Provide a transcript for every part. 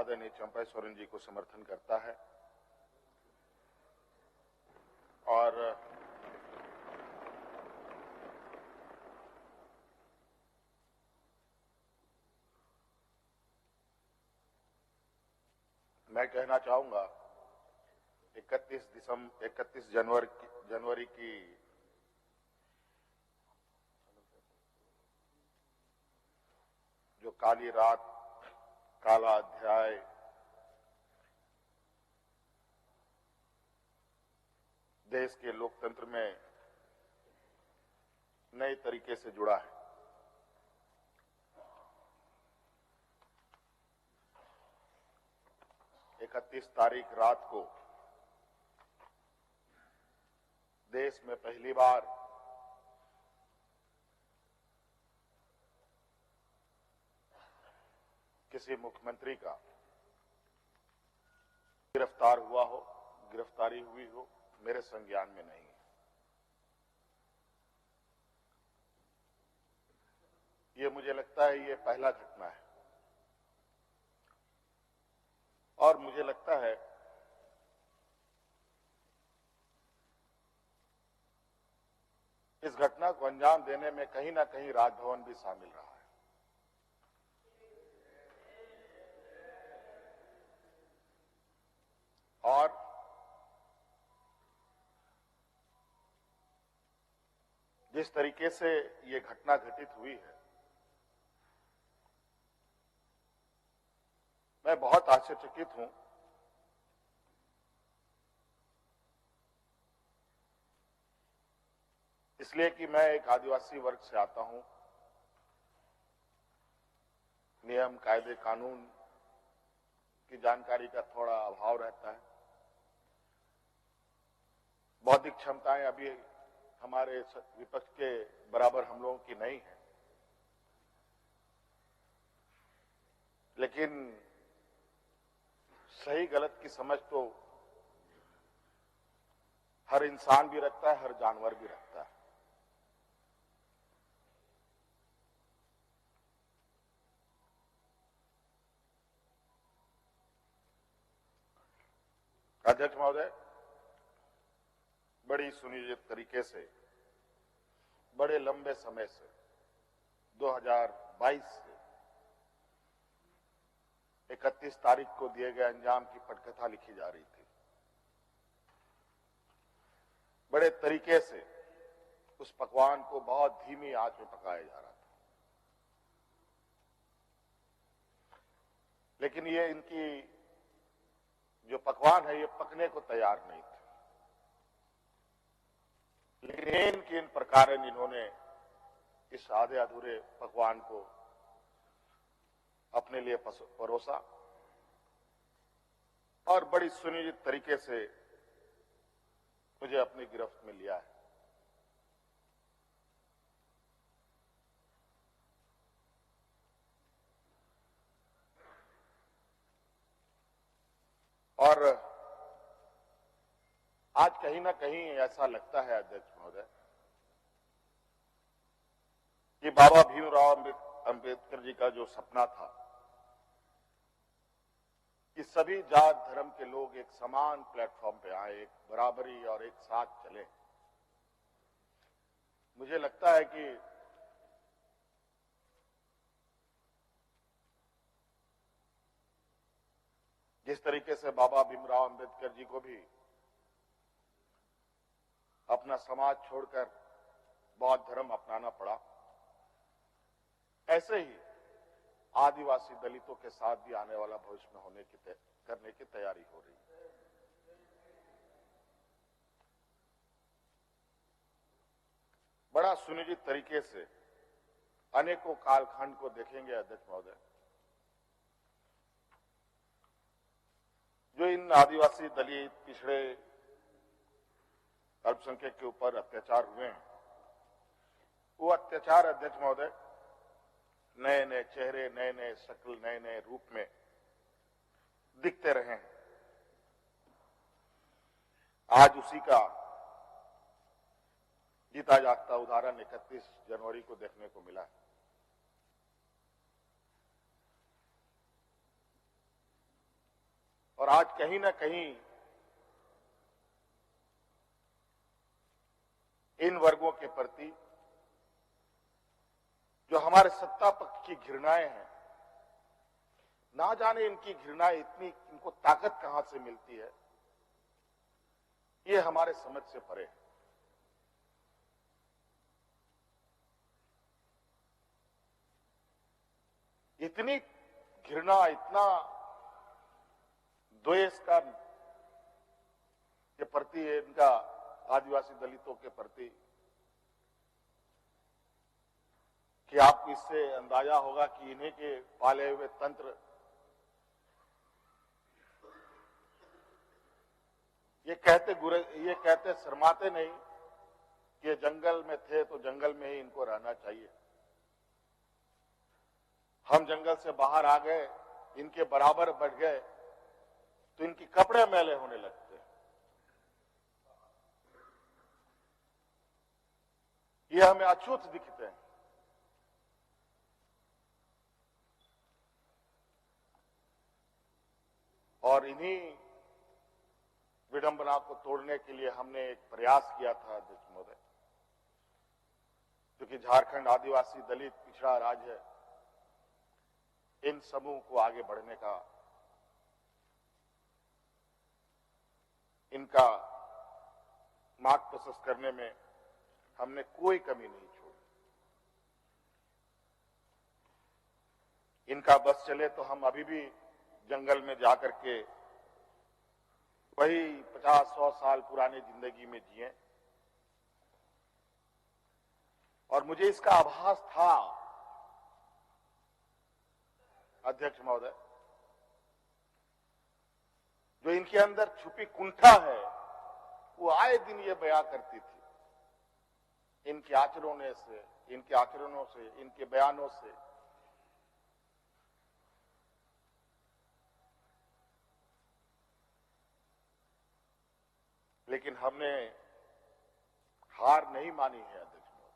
आदरणीय चंपा सोरेन जी को समर्थन करता है और मैं कहना चाहूंगा 31 जनवरी की जो काली रात, काला अध्याय देश के लोकतंत्र में नए तरीके से जुड़ा है। इकतीस तारीख रात को देश में पहली बार किसी मुख्यमंत्री का गिरफ्तारी हुई हो, मेरे संज्ञान में नहीं है। ये मुझे लगता है ये पहला घटना है और मुझे लगता है इस घटना को अंजाम देने में कहीं ना कहीं राजभवन भी शामिल रहा है। और जिस तरीके से ये घटना घटित हुई है, मैं बहुत आश्चर्यचकित हूं। इसलिए कि मैं एक आदिवासी वर्ग से आता हूं। नियम, कायदे, कानून की जानकारी का थोड़ा अभाव रहता है। बौद्धिक क्षमताएं अभी हमारे विपक्ष के बराबर हम लोगों की नहीं है, लेकिन सही गलत की समझ तो हर इंसान भी रखता है, हर जानवर भी रखता है। अध्यक्ष महोदय, बड़ी सुनियोजित तरीके से, बड़े लंबे समय से 2022 से 31 तारीख को दिए गए अंजाम की पटकथा लिखी जा रही थी। बड़े तरीके से उस पकवान को बहुत धीमी आंच में पकाया जा रहा था, लेकिन ये इनकी जो पकवान है ये पकने को तैयार नहीं थे। लेकिन किन प्रकार इन्होंने इस आधे अधूरे पकवान को अपने लिए परोसा और बड़ी सुनियोजित तरीके से मुझे अपनी गिरफ्त में लिया है। और आज कहीं ना कहीं ऐसा लगता है अध्यक्ष महोदय कि बाबा भीमराव अंबेडकर जी का जो सपना था कि सभी जात धर्म के लोग एक समान प्लेटफॉर्म पे आए, एक बराबरी और एक साथ चले, मुझे लगता है कि जिस तरीके से बाबा भीमराव अंबेडकर जी को भी अपना समाज छोड़कर बौद्ध धर्म अपनाना पड़ा, ऐसे ही आदिवासी दलितों के साथ भी आने वाला भविष्य में करने की तैयारी हो रही है। बड़ा सुनियोजित तरीके से अनेकों कालखंड को देखेंगे अध्यक्ष महोदय, जो इन आदिवासी दलित पिछड़े अल्पसंख्यक के ऊपर अत्याचार हुए हैं, वो अत्याचार अध्यक्ष महोदय नए नए चेहरे, नए नए शक्ल, नए नए रूप में दिखते रहे हैं। आज उसी का जीता जागता उदाहरण 31 जनवरी को देखने को मिला है। और आज कहीं ना कहीं इन वर्गों के प्रति जो हमारे सत्ता पक्ष की घृणाएं हैं, ना जाने इनकी घृणाएं इतनी, इनको ताकत कहां से मिलती है, ये हमारे समझ से परे है। इतनी घृणा, इतना द्वेष का के प्रति इनका आदिवासी दलितों के प्रति कि आपको इससे अंदाजा होगा कि इन्हीं के पाले हुए तंत्र ये कहते शर्माते नहीं कि ये जंगल में थे तो जंगल में ही इनको रहना चाहिए। हम जंगल से बाहर आ गए, इनके बराबर बढ़ गए तो इनके कपड़े मैले होने लगते। ये हमें अछूत दिखते हैं। और इन्हीं विडंबना को तोड़ने के लिए हमने एक प्रयास किया था अध्यक्ष महोदय, क्योंकि झारखंड आदिवासी दलित पिछड़ा राज्य है, इन समूह को आगे बढ़ने का, इनका मार्ग प्रशस्त करने में हमने कोई कमी नहीं छोड़ी। इनका बस चले तो हम अभी भी जंगल में जाकर के वही 50-100 साल पुरानी जिंदगी में जिए। और मुझे इसका आभास था अध्यक्ष महोदय, जो इनके अंदर छुपी कुंठा है वो आए दिन ये बयां करती थी, इनके आचरणों से, इनके बयानों से। लेकिन हमने हार नहीं मानी है अध्यक्ष महोदय।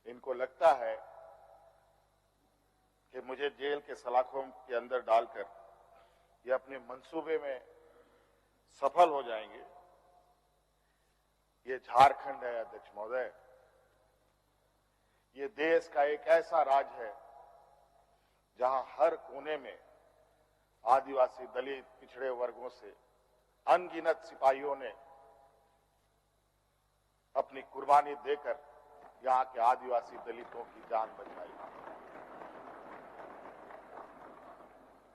इनको लगता है कि मुझे जेल के सलाखों के अंदर डालकर ये अपने मंसूबे में सफल हो जाएंगे। ये झारखंड है अध्यक्ष महोदय, ये देश का एक ऐसा राज्य है जहां हर कोने में आदिवासी दलित पिछड़े वर्गों से अनगिनत सिपाहियों ने अपनी कुर्बानी देकर यहां के आदिवासी दलितों की जान बचाई।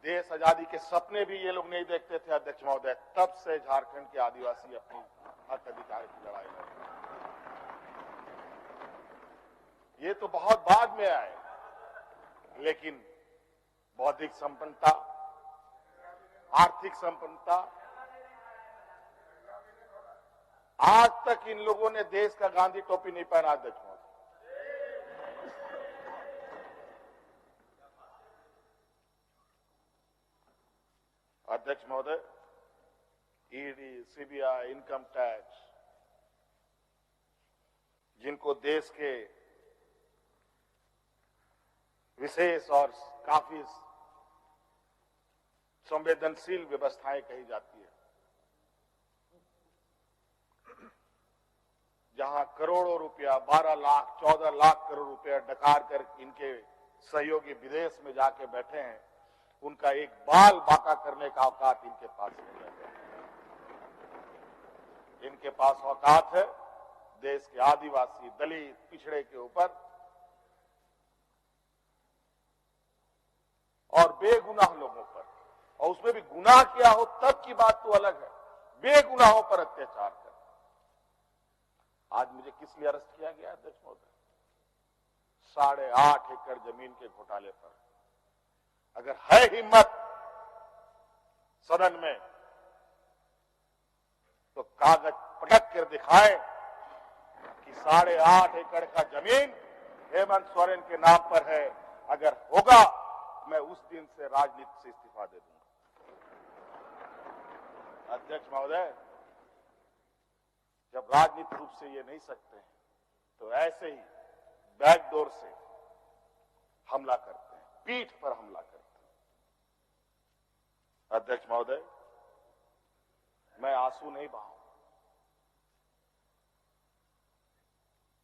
देश आजादी के सपने भी ये लोग नहीं देखते थे अध्यक्ष महोदय, तब से झारखंड के आदिवासी अपनी हक अधिकार की लड़ाई लड़ रहे। ये तो बहुत बाद में आए, लेकिन बौद्धिक संपन्नता, आर्थिक संपन्नता, आज तक इन लोगों ने देश का गांधी टोपी नहीं पहना अध्यक्ष महोदय। अध्यक्ष महोदय, ईडी, सीबीआई, इनकम टैक्स, जिनको देश के विशेष और काफी संवेदनशील व्यवस्थाएं कही जाती है, जहां करोड़ों रुपया, 12 लाख 14 लाख करोड़ रुपया डकार कर इनके सहयोगी विदेश में जाके बैठे हैं, उनका एक बाल बाका करने का औकात इनके पास नहीं है। इनके पास औकात है देश के आदिवासी दलित पिछड़े के ऊपर, और बेगुनाह लोगों पर, और उसमें भी गुनाह किया हो तब की बात तो अलग है, बेगुनाहों पर अत्याचार कर। आज मुझे किस लिए अरेस्ट किया गया अध्यक्ष महोदय? 8.5 एकड़ जमीन के घोटाले पर। अगर है हिम्मत सदन में तो कागज पटक कर दिखाए कि 8.5 एकड़ का जमीन हेमंत सोरेन के नाम पर है। अगर होगा मैं उस दिन से राजनीति से इस्तीफा दे दूंगा। अध्यक्ष महोदय, जब राजनीतिक रूप से ये नहीं सकते हैं तो ऐसे ही बैकडोर से हमला करते हैं, पीठ पर हमला करते हैं। अध्यक्ष महोदय, मैं आंसू नहीं बहाऊं,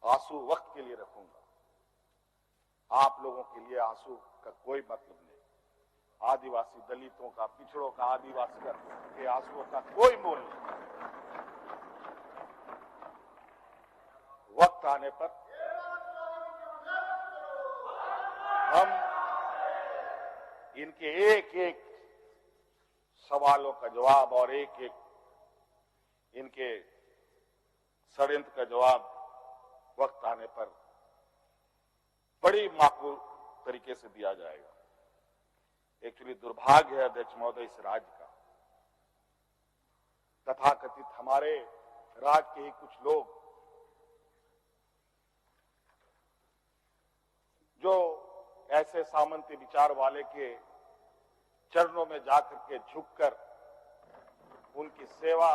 आंसू वक्त के लिए रखूंगा। आप लोगों के लिए आंसू का कोई मतलब नहीं। आदिवासी दलितों का, पिछड़ों का, आदिवासी के आंसुओं का कोई मोल नहीं। वक्त आने पर हम इनके एक एक सवालों का जवाब और एक एक इनके षड्यंत्र का जवाब वक्त आने पर बड़ी माकूल तरीके से दिया जाएगा। एक्चुअली दुर्भाग्य है अध्यक्ष महोदय इस राज्य का, तथाकथित हमारे राज्य के ही कुछ लोग जो ऐसे सामंती विचार वाले के चरणों में जाकर के झुककर उनकी सेवा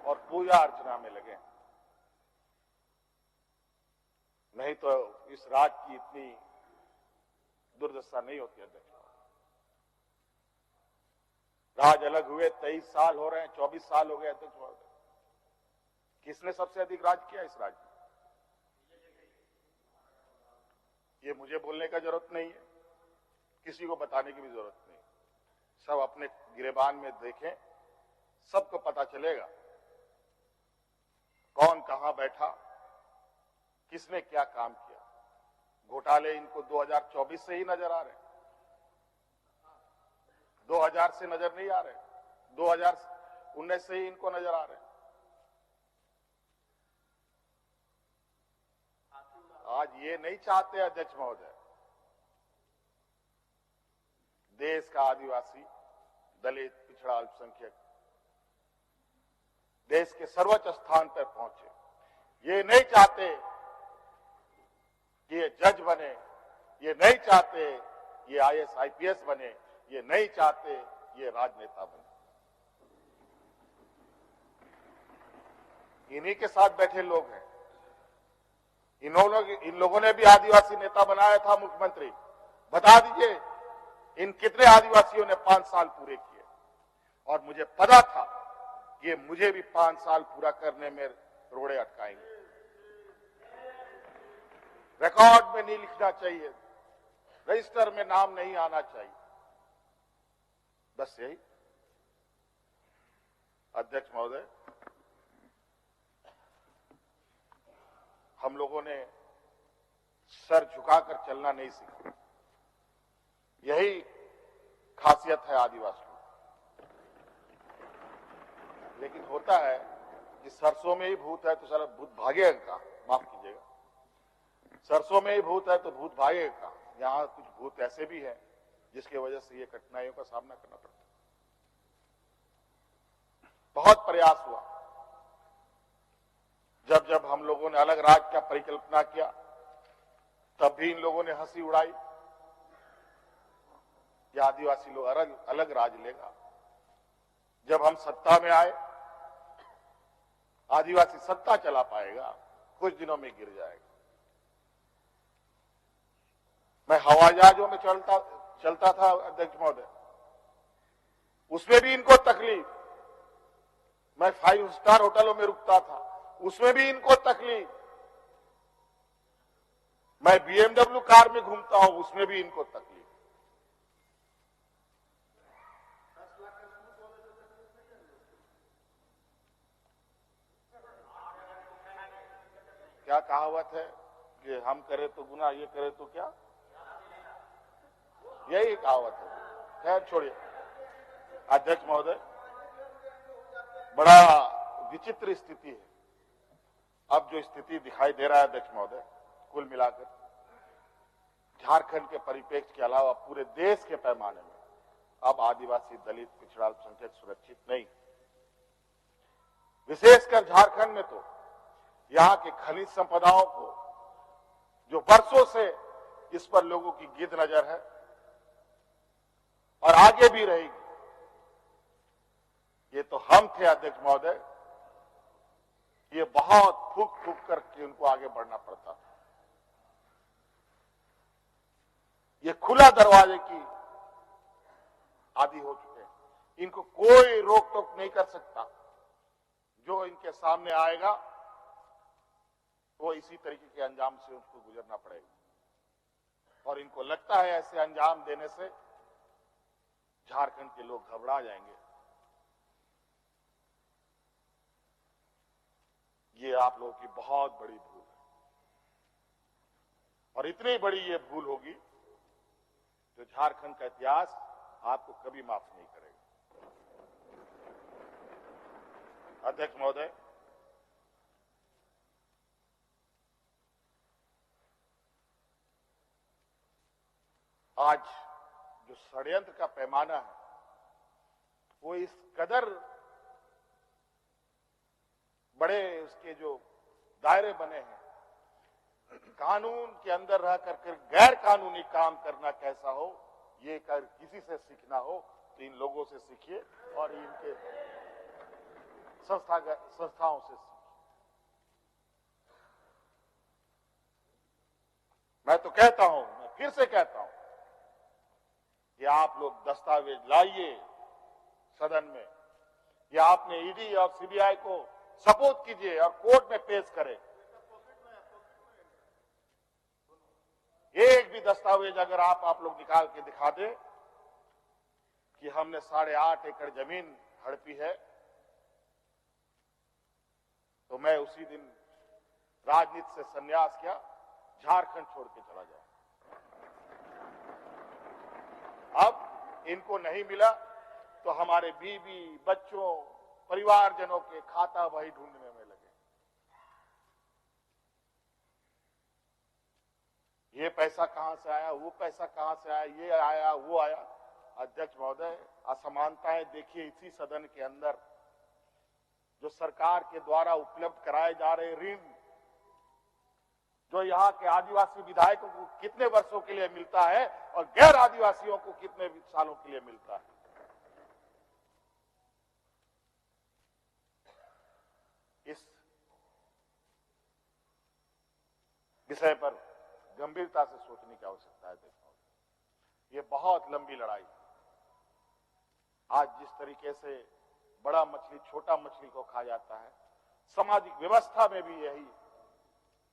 और पूजा अर्चना में लगे। नहीं तो इस राज्य की इतनी दुर्दशा नहीं होती अध्यक्ष। राज अलग हुए 23 साल हो रहे हैं, 24 साल हो गए अध्यक्ष महोदय। किसने सबसे अधिक राज किया इस राज्य में? ये मुझे बोलने का जरूरत नहीं है, किसी को बताने की भी जरूरत नहीं। सब अपने गिरेबान में देखें, सबको पता चलेगा कौन कहां बैठा, किसने क्या काम किया। घोटाले इनको 2024 से ही नजर आ रहे हैं, 2000 से नजर नहीं आ रहे, 2019 से ही इनको नजर आ रहे हैं। आज ये नहीं चाहते अध्यक्ष महोदय, देश का आदिवासी, दलित, पिछड़ा, अल्पसंख्यक देश के सर्वोच्च स्थान पर पहुंचे। ये नहीं चाहते कि ये जज बने, ये नहीं चाहते ये आईएएस आईपीएस बने, ये नहीं चाहते ये राजनेता बने। इन्हीं के साथ बैठे लोग हैं। इन लोगों ने भी आदिवासी नेता बनाया था मुख्यमंत्री। बता दीजिए इन कितने आदिवासियों ने 5 साल पूरे किए। और मुझे पता था कि मुझे भी 5 साल पूरा करने में रोड़े अटकाएंगे। रिकॉर्ड में नहीं लिखना चाहिए, रजिस्टर में नाम नहीं आना चाहिए, बस यही। अध्यक्ष महोदय, हम लोगों ने सर झुकाकर चलना नहीं सीखा। यही खासियत है आदिवासियों। लेकिन होता है कि सरसों में ही भूत है तो सारा भूत भागेगा का, माफ कीजिएगा, सरसों में ही भूत है तो भूत भागेगा का। यहां कुछ भूत ऐसे भी हैं जिसकी वजह से ये कठिनाइयों का सामना करना पड़ता है। बहुत प्रयास हुआ, जब जब हम लोगों ने अलग राज्य का परिकल्पना किया तब भी इन लोगों ने हंसी उड़ाई कि आदिवासी लोग अलग राज्य लेगा। जब हम सत्ता में आए, आदिवासी सत्ता चला पाएगा, कुछ दिनों में गिर जाएगा। मैं हवाई जहाजों में चलता था अध्यक्ष महोदय, उसमें भी इनको तकलीफ। मैं 5 स्टार होटलों में रुकता था, उसमें भी इनको तकलीफ। मैं बीएमडब्ल्यू कार में घूमता हूं, उसमें भी इनको तकलीफ। क्या कहावत है कि हम करें तो गुनाह, ये करें तो क्या, यही कहावत है। खैर छोड़िए अध्यक्ष महोदय, बड़ा विचित्र स्थिति है। अब जो स्थिति दिखाई दे रहा है अध्यक्ष महोदय, कुल मिलाकर झारखंड के परिप्रेक्ष्य के अलावा पूरे देश के पैमाने में अब आदिवासी, दलित, पिछड़ा, अल्पसंख्यक सुरक्षित नहीं। विशेषकर झारखंड में तो यहां के खनिज संपदाओं को, जो वर्षों से इस पर लोगों की गिद्ध नजर है और आगे भी रहेगी। ये तो हम थे अध्यक्ष महोदय, ये बहुत फूक फूक करके उनको आगे बढ़ना पड़ता था। ये खुला दरवाजे की आदी हो चुके हैं। इनको कोई रोक टोक नहीं कर सकता। जो इनके सामने आएगा वो इसी तरीके के अंजाम से उसको गुजरना पड़ेगा। और इनको लगता है ऐसे अंजाम देने से झारखंड के लोग घबरा जाएंगे। ये आप लोगों की बहुत बड़ी भूल है, और इतनी बड़ी ये भूल होगी जो झारखंड का इतिहास आपको कभी माफ नहीं करेगा। अध्यक्ष महोदय, आज जो षड्यंत्र का पैमाना है वो इस कदर बड़े उसके जो दायरे बने हैं, कानून के अंदर रह करके गैर कानूनी काम करना कैसा हो, ये कर किसी से सीखना हो तो इन लोगों से सीखिए और इनके संस्थाओं से सीखिए। मैं तो कहता हूं, मैं फिर से कहता हूं कि आप लोग दस्तावेज लाइए सदन में, या आपने ईडी और सीबीआई को सपोर्ट कीजिए और कोर्ट में पेश करें। एक भी दस्तावेज अगर आप लोग निकाल के दिखा दे कि हमने 8.5 एकड़ जमीन हड़पी है, तो मैं उसी दिन राजनीति से संन्यास किया, झारखंड छोड़ के चला जाऊं। अब इनको नहीं मिला तो हमारे बीवी, बच्चों, परिवारजनों के खाता वही ढूंढने में लगे। ये पैसा कहां से आया, वो पैसा कहां से आया, ये आया, वो आया। अध्यक्ष महोदय, असमानताएं देखिए इसी सदन के अंदर। जो सरकार के द्वारा उपलब्ध कराए जा रहे ऋण, जो यहाँ के आदिवासी विधायकों को कितने वर्षों के लिए मिलता है और गैर आदिवासियों को कितने सालों के लिए मिलता है। इस विषय पर गंभीरता से सोचने की आवश्यकता है। देखो, ये बहुत लंबी लड़ाई है। आज जिस तरीके से बड़ा मछली छोटा मछली को खा जाता है, सामाजिक व्यवस्था में भी यही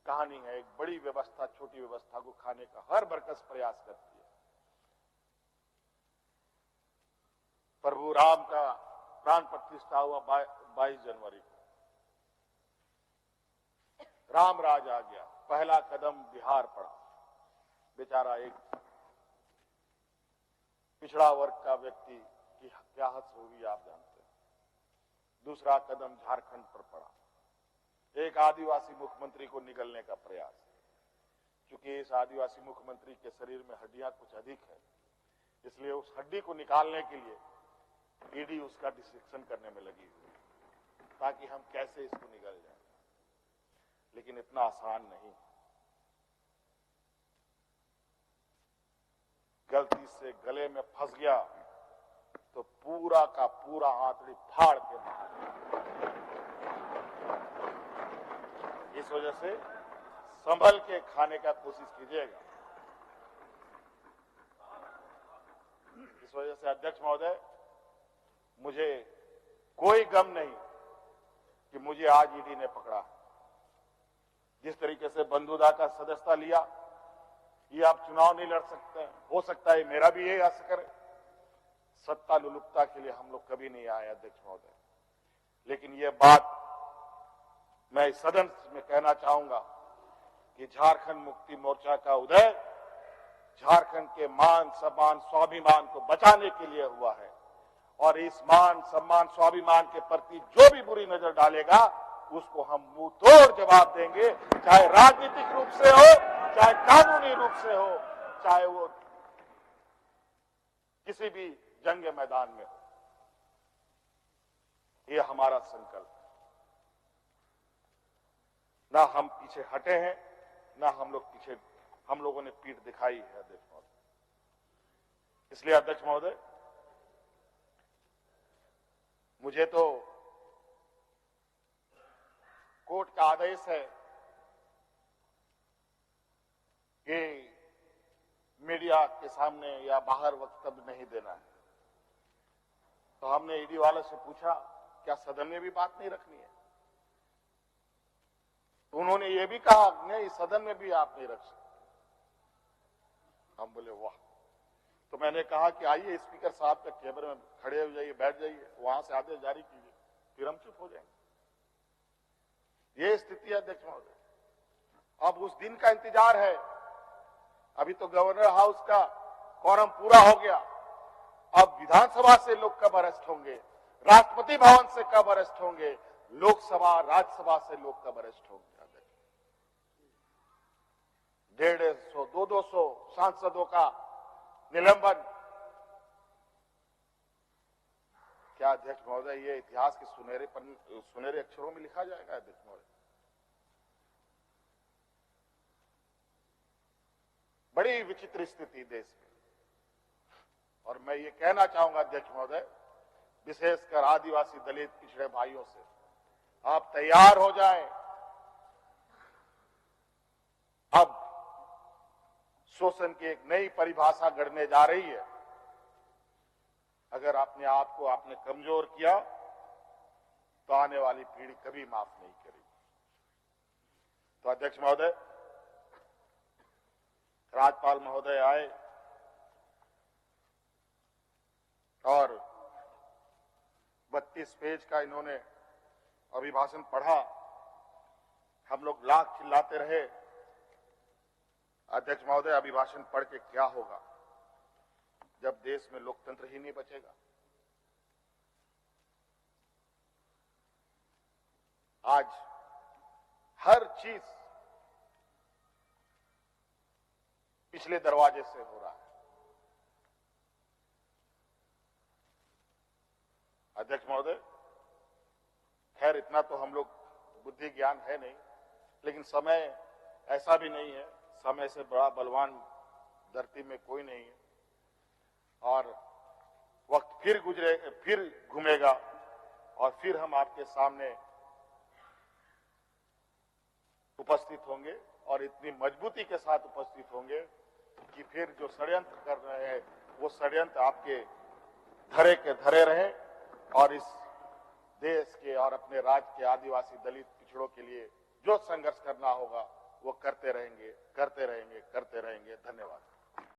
कहानी है। एक बड़ी व्यवस्था छोटी व्यवस्था को खाने का हर बरकस प्रयास करती है। प्रभु राम का प्राण प्रतिष्ठा हुआ 22 जनवरी को। राम राज आ गया, पहला कदम बिहार पड़ा। बेचारा एक पिछड़ा वर्ग का व्यक्ति की क्या हद होगी आप जानते हैं। दूसरा कदम झारखंड पर पड़ा, एक आदिवासी मुख्यमंत्री को निगलने का प्रयास। क्योंकि इस आदिवासी मुख्यमंत्री के शरीर में हड्डियां कुछ अधिक है, इसलिए उस हड्डी को निकालने के लिए ईडी उसका डिसेक्शन करने में लगी हुई, ताकि हम कैसे इसको निगल जाए। लेकिन इतना आसान नहीं। गलती से गले में फंस गया तो पूरा का पूरा आंतड़ी फाड़ के बाहर। इस वजह से संभल के खाने का कोशिश कीजिएगा। इस वजह से अध्यक्ष महोदय, मुझे कोई गम नहीं कि मुझे आज ईडी ने पकड़ा। जिस तरीके से बंधुदा का सदस्यता लिया, ये आप चुनाव नहीं लड़ सकते हैं। हो सकता है मेरा भी यही असर है। सत्ता लुलुपता के लिए हम लोग कभी नहीं आए अध्यक्ष महोदय। लेकिन ये बात मैं इस सदन में कहना चाहूंगा कि झारखंड मुक्ति मोर्चा का उदय झारखंड के मान सम्मान स्वाभिमान को बचाने के लिए हुआ है। और इस मान सम्मान स्वाभिमान के प्रति जो भी बुरी नजर डालेगा उसको हम मुंह तोड़ जवाब देंगे, चाहे राजनीतिक रूप से हो, चाहे कानूनी रूप से हो, चाहे वो किसी भी जंग मैदान में हो। ये हमारा संकल्प है। ना हम पीछे हटे हैं, ना हम लोगों ने पीठ दिखाई है अध्यक्ष महोदय। इसलिए अध्यक्ष महोदय, मुझे तो कोर्ट का आदेश है कि मीडिया के सामने या बाहर वक्तव्य नहीं देना है, तो हमने ईडी वाले से पूछा क्या सदन में भी बात नहीं रखनी है? तो उन्होंने ये भी कहा नहीं, सदन में भी आप नहीं रख सकते। हम बोले वाह। तो मैंने कहा कि आइए स्पीकर साहब के कैमरे में खड़े हो जाइए, बैठ जाइए, वहां से आदेश जारी कीजिए, फिर हम चुप हो जाएंगे। ये स्थिति है अध्यक्ष महोदय। अब उस दिन का इंतजार है। अभी तो गवर्नर हाउस का quorum पूरा हो गया। अब विधानसभा से लोग कब अरेस्ट होंगे, राष्ट्रपति भवन से कब अरेस्ट होंगे, लोकसभा राज्यसभा से लोग कब अरेस्ट होंगे? 150, 200 सांसदों का निलंबन। क्या अध्यक्ष महोदय ये इतिहास के सुनहरे अक्षरों में लिखा जाएगा? अध्यक्ष महोदय, बड़ी विचित्र स्थिति देश में। और मैं ये कहना चाहूंगा अध्यक्ष महोदय, विशेषकर आदिवासी दलित पिछड़े भाइयों से, आप तैयार हो जाएं। अब शोषण की एक नई परिभाषा गढ़ने जा रही है। अगर अपने आप को आपने कमजोर किया तो आने वाली पीढ़ी कभी माफ नहीं करेगी। तो अध्यक्ष महोदय, राज्यपाल महोदय आए और 32 पेज का इन्होंने अभिभाषण पढ़ा। हम लोग लाख चिल्लाते रहे। अध्यक्ष महोदय, अभिभाषण पढ़ के क्या होगा जब देश में लोकतंत्र ही नहीं बचेगा? आज हर चीज पिछले दरवाजे से हो रहा है। अध्यक्ष महोदय, खैर इतना तो हम लोग बुद्धि ज्ञान है नहीं, लेकिन समय ऐसा भी नहीं है, समय से बड़ा बलवान धरती में कोई नहीं है। और वक्त फिर घूमेगा और फिर हम आपके सामने उपस्थित होंगे और इतनी मजबूती के साथ उपस्थित होंगे कि फिर जो षड्यंत्र कर रहे हैं वो षड्यंत्र आपके धरे के धरे रहे और इस देश के और अपने राज्य के आदिवासी दलित पिछड़ों के लिए जो संघर्ष करना होगा वो करते रहेंगे। धन्यवाद।